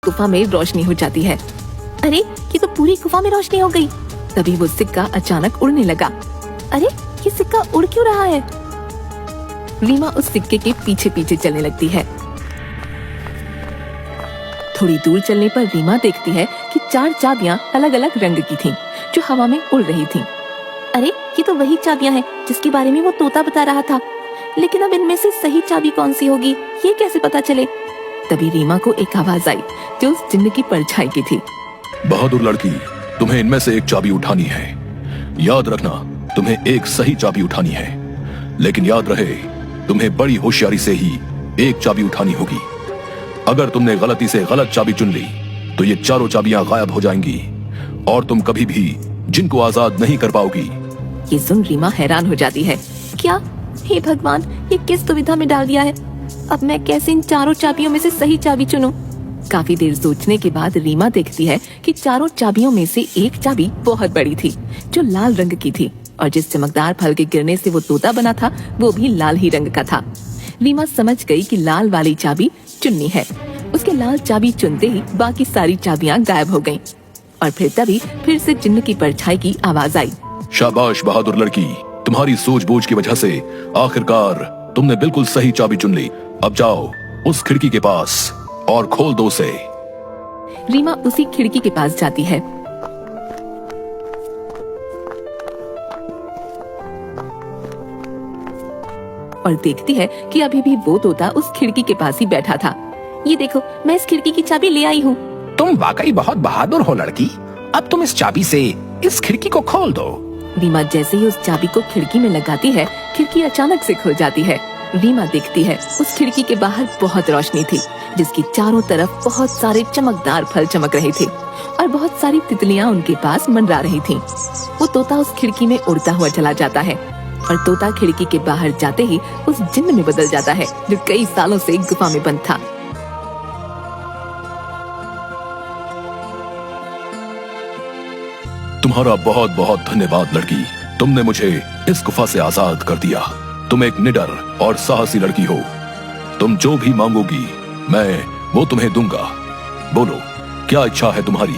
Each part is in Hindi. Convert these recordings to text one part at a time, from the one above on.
गुफा में रोशनी हो जाती है। अरे ये तो पूरी गुफा में रोशनी हो गई। तभी वो सिक्का अचानक उड़ने लगा। अरे ये सिक्का उड़ क्यों रहा है? रीमा उस सिक्के के पीछे पीछे चलने लगती है। थोड़ी दूर चलने पर रीमा देखती है कि 4 चाबियां अलग अलग रंग की थीं, जो हवा में उड़ रही थीं। अरे ये तो वही चाबियां हैं जिसके बारे में वो तोता बता रहा था। लेकिन अब इनमें से सही चाबी कौन सी होगी, ये कैसे पता चले? तभी रीमा को एक आवाज आई जो उस जिन्न की परछाई की थी। बहादुर लड़की, तुम्हें इनमें से एक चाबी उठानी है। याद रखना, तुम्हें एक सही चाबी उठानी है, लेकिन याद रहे तुम्हें बड़ी होशियारी से ही एक चाबी उठानी होगी। अगर तुमने गलती से गलत चाबी चुन ली तो ये चारों चाबियां गायब हो जाएंगी और तुम कभी भी जिनको आजाद नहीं कर पाओगी। ये सुन रीमा हैरान हो जाती है। क्या? हे भगवान, ये किस दुविधा में डाल दिया है। अब मैं कैसे इन चारों चाबियों में से सही चाबी चुनूं? काफी देर सोचने के बाद रीमा देखती है कि चारों चाबियों में से एक चाबी बहुत बड़ी थी, जो लाल रंग की थी, और जिस चमकदार फल के गिरने से वो तोता बना था वो भी लाल ही रंग का था। रीमा समझ गई कि लाल वाली चाबी चुननी है। उसके लाल चाबी चुनते ही बाकी सारी चाबियां गायब हो गईं। और फिर से जिन्न की परछाई की आवाज आई। शाबाश बहादुर लड़की, तुम्हारी सूझबूझ की वजह से आखिरकार तुमने बिल्कुल सही चाबी चुन ली। अब जाओ उस खिड़की के पास और खोल दो उसे। रीमा उसी खिड़की के पास जाती है। और देखती है कि अभी भी वो तोता उस खिड़की के पास ही बैठा था। ये देखो, मैं इस खिड़की की चाबी ले आई हूँ। तुम वाकई बहुत बहादुर हो लड़की। अब तुम इस चाबी से इस खिड़की को खोल दो। रीमा जैसे ही उस चाबी को खिड़की में लगाती है, खिड़की अचानक से खुल जाती है। रीमा देखती है उस खिड़की के बाहर बहुत रोशनी थी, जिसकी चारों तरफ बहुत सारे चमकदार फल चमक रहे थे और बहुत सारी तितलियां उनके पास मंडरा रही थीं। वो तोता उस खिड़की में उड़ता हुआ चला जाता है और तोता खिड़की के बाहर जाते ही उस जिन्न में बदल जाता है, जो कई सालों से गुफा में बंद था। तुम्हारा बहुत बहुत धन्यवाद लड़की, तुमने मुझे इस गुफा से आजाद कर दिया। तुम एक निडर और साहसी लड़की हो। तुम जो भी मांगोगी मैं वो तुम्हें दूंगा। बोलो, क्या इच्छा है तुम्हारी?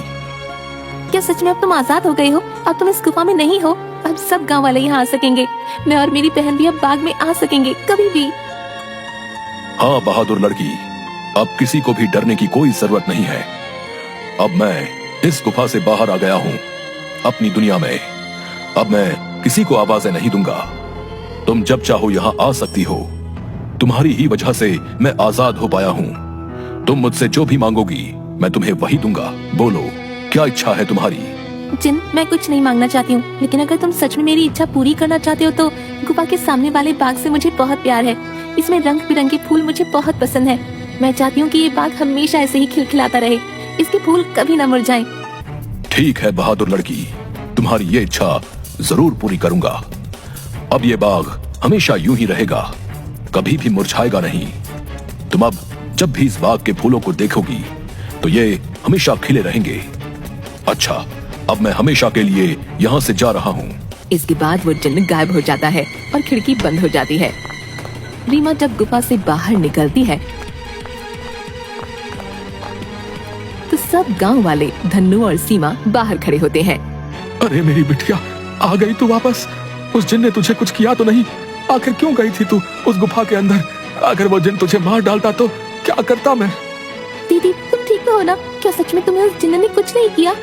क्या सच में अब तुम आजाद हो गए हो? अब तुम इस गुफा में नहीं हो। अब सब गांव वाले यहाँ आ सकेंगे। मैं और मेरी बहन भी अब बाग में आ सकेंगे कभी भी। हाँ बहादुर लड़की, अब किसी को भी डरने की कोई जरूरत नहीं है। अब मैं इस गुफा से बाहर आ गया हूँ अपनी दुनिया में। अब मैं किसी को आवाजें नहीं दूंगा। तुम जब चाहो यहाँ आ सकती हो। तुम्हारी ही वजह से मैं आजाद हो पाया हूँ। तुम मुझसे जो भी मांगोगी मैं तुम्हें वही दूंगा। बोलो, क्या इच्छा है तुम्हारी? जिन, मैं कुछ नहीं मांगना चाहती हूँ, लेकिन अगर तुम सच में मेरी इच्छा पूरी करना चाहते हो तो गुफा के सामने वाले बाग से मुझे बहुत प्यार है। इसमें रंग बिरंगे फूल मुझे बहुत पसंद है। मैं चाहती हूँ कि ये बाग हमेशा ऐसे ही खिलखिलाता रहे। इसके फूल कभी न मुरझाएं। ठीक है बहादुर लड़की, तुम्हारी ये इच्छा जरूर पूरी करूंगा। अब ये बाग हमेशा यूं ही रहेगा, कभी भी मुरझाएगा नहीं। तुम अब जब भी इस बाग के फूलों को देखोगी तो ये हमेशा खिले रहेंगे। अच्छा, अब मैं हमेशा के लिए यहाँ से जा रहा हूँ। इसके बाद वो जिन्न गायब हो जाता है और खिड़की बंद हो जाती है। रीमा जब गुफा से बाहर निकलती है तो सब गांव वाले धन्नू और सीमा बाहर खड़े होते हैं। अरे मेरी बिटिया, आ गई तू वापस। उस जिन ने तुझे कुछ किया तो नहीं? आखिर क्यों गई थी तू उस गुफा के अंदर? अगर वो जिन तुझे मार डालता तो क्या करता मैं? दीदी, तुम ठीक तो हो ना? क्या सच में तुम्हें उस जिन्न ने कुछ नहीं किया?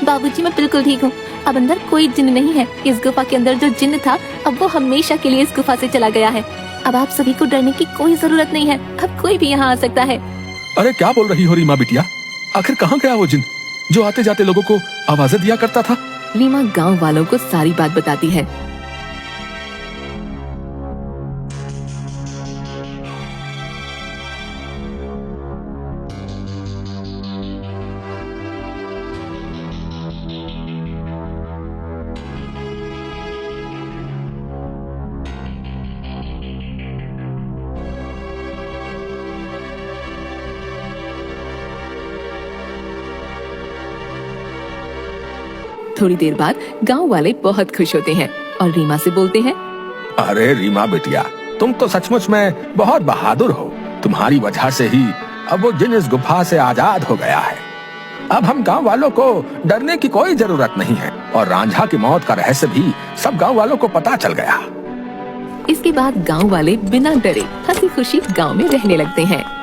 बाबूजी, मैं बिल्कुल ठीक हूँ। अब अंदर कोई जिन्न नहीं है। इस गुफा के अंदर जो जिन्न था अब वो हमेशा के लिए इस गुफा से चला गया है। अब आप सभी को डरने की कोई जरूरत नहीं है। अब कोई भी यहाँ आ सकता है। अरे क्या बोल रही हो रीमा बिटिया? आखिर कहाँ गया वो जिन जो आते जाते लोगों को आवाजें दिया करता था? रीमा गांव वालों को सारी बात बताती है। थोड़ी देर बाद गांव वाले बहुत खुश होते हैं और रीमा से बोलते हैं, अरे रीमा बिटिया, तुम तो सचमुच में बहुत बहादुर हो। तुम्हारी वजह से ही अब वो जिन इस गुफा से आजाद हो गया है। अब हम गांव वालों को डरने की कोई जरूरत नहीं है और रांझा की मौत का रहस्य भी सब गांव वालों को पता चल गया। इसके बाद गांव वाले बिना डरे हंसी खुशी गांव में रहने लगते हैं।